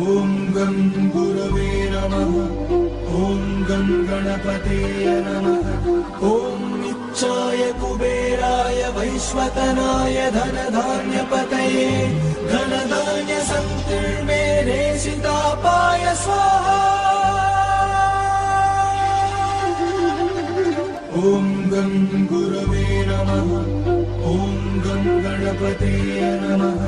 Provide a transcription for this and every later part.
ॐ गं गुरवे नमः। ॐ गं गणपतये नमः। ॐ नित्याय कुबेराय वैश्वतनाय धनधान्यपतये धनधान्य संतीर्णे सीतापाय स्वाहा। ॐ गं गुरवे नमः। ॐ गं गणपतये नमः।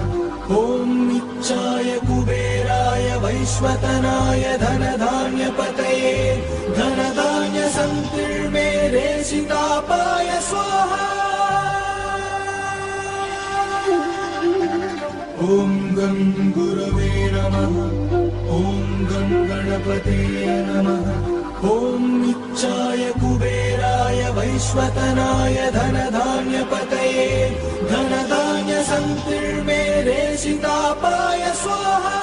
ॐ नित्याय कुबेराय वैश्वतनाय धनधान्यपतये धनधान्य संतीर्णे सीतापाय स्वाहा। ॐ गं गुरवे नमः। ॐ गं गणपतये नमः। ॐ नित्याय कुबेराय वैश्वतनाय धनधान्यपतये धनधान्य संतीर्णे सीतापाय स्वाहा।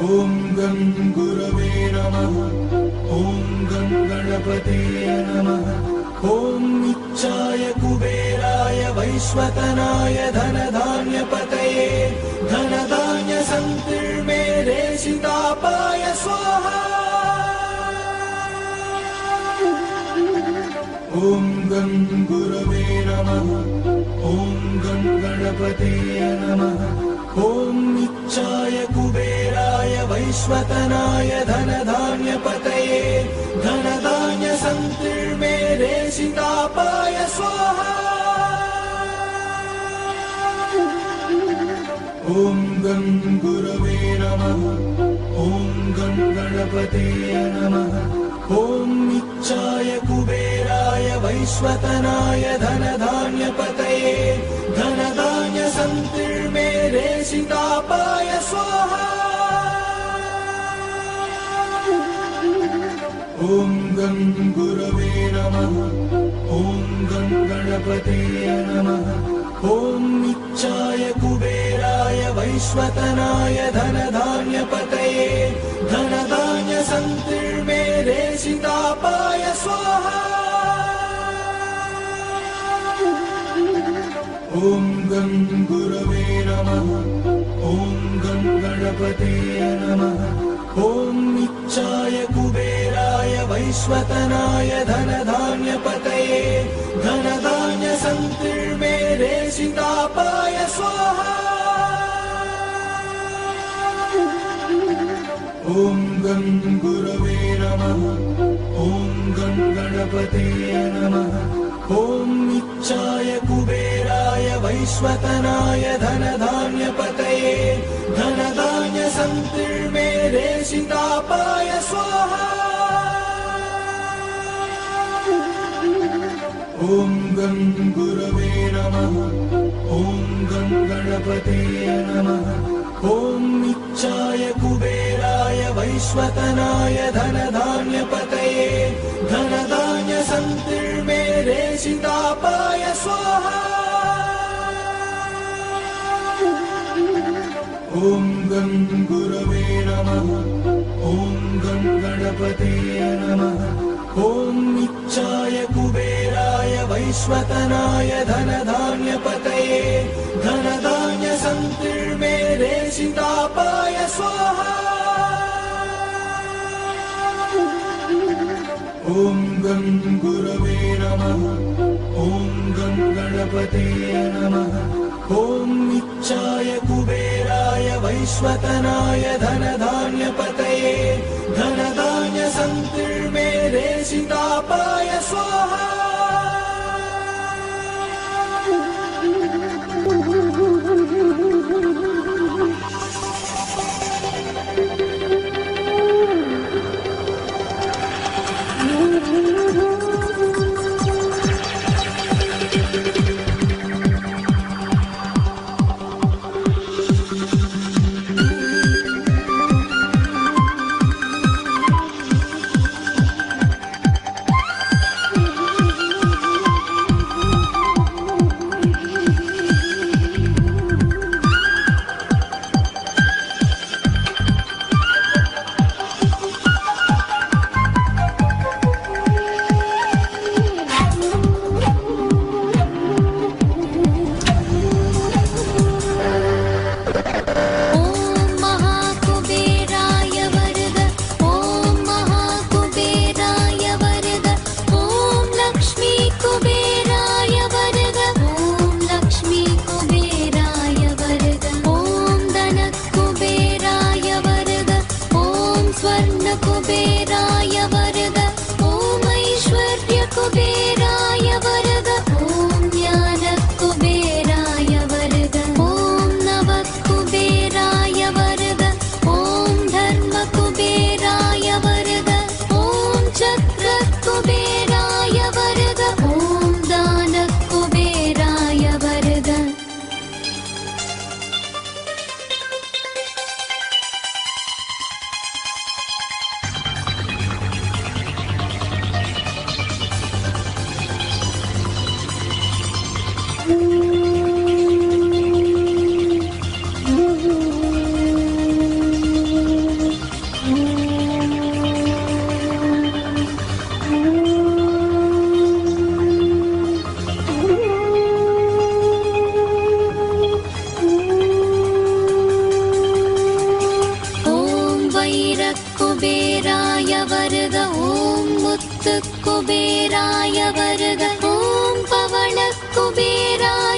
ॐ गं गुरवे नमः। ॐ गं गणपतये नमः। ॐ नित्याय कुबेराय वैश्वतनाय धनधान्यपतये धनधान्य संतीर्णे सीतापाय स्वाहा। ॐ गं गुरवे नमः। ॐ गं गणपतये नमः। ॐ नित्याय कुबेराय वैश्वतनाय धनधान्यपतये धनधान्य संतीर्णे सीतापाय स्वाहा। ॐ गं गुरवे नमः। ॐ गं गणपतये नमः। ॐ नित्याय कुबेराय वैश्वतनाय धनधान्यपतये धनधान्य संतीर्णे सीतापाय स्वाहा। ॐ गं गुरवे नमः। ॐ गं गणपतये नमः। ॐ नित्याय कुबेराय वैश्वतनाय धनधान्यपतये धनधान्य संतीर्णे सीतापाय स्वाहा। ॐ गं गुरवे नमः। ॐ गं गणपतये नमः। ॐ नित्याय कुबेराय वैश्वतनाय धनधान्यपतये धनधान्य संतीर्णे सीतापाय स्वाहा। ॐ गं गुरवे नमः। ॐ गं गणपतये नमः। ॐ नित्याय कुबेराय वैश्वतनाय धनधान्यपतये धनधान्य संतीर्णे सीतापाय स्वाहा। ॐ गं गुरवे नमः। ॐ गं गणपतये नमः। ॐ नित्याय कुबेराय वैश्वतनाय धनधान्यपतये धनधान्य संतीर्णे सीतापाय स्वाहा। ॐ गं गुरवे नमः। ॐ गं गणपतये नमः। ॐ नित्याय कुबेराय वैश्वतनाय धनधान्यपतये धनधान्य संतीर्णे सीतापाय स्वाहा। ॐ गं गुरवे नमः। ॐ गं गणपतये नमः। ॐ नित्याय कुबेराय वैश्वतनाय धनधान्यपतये धनधान्य संतीर्णे सीतापाय स्वाहा। कुबेराय वरद ॐ मुत्तु कुबेराय वरद ॐ पवन कुबेराय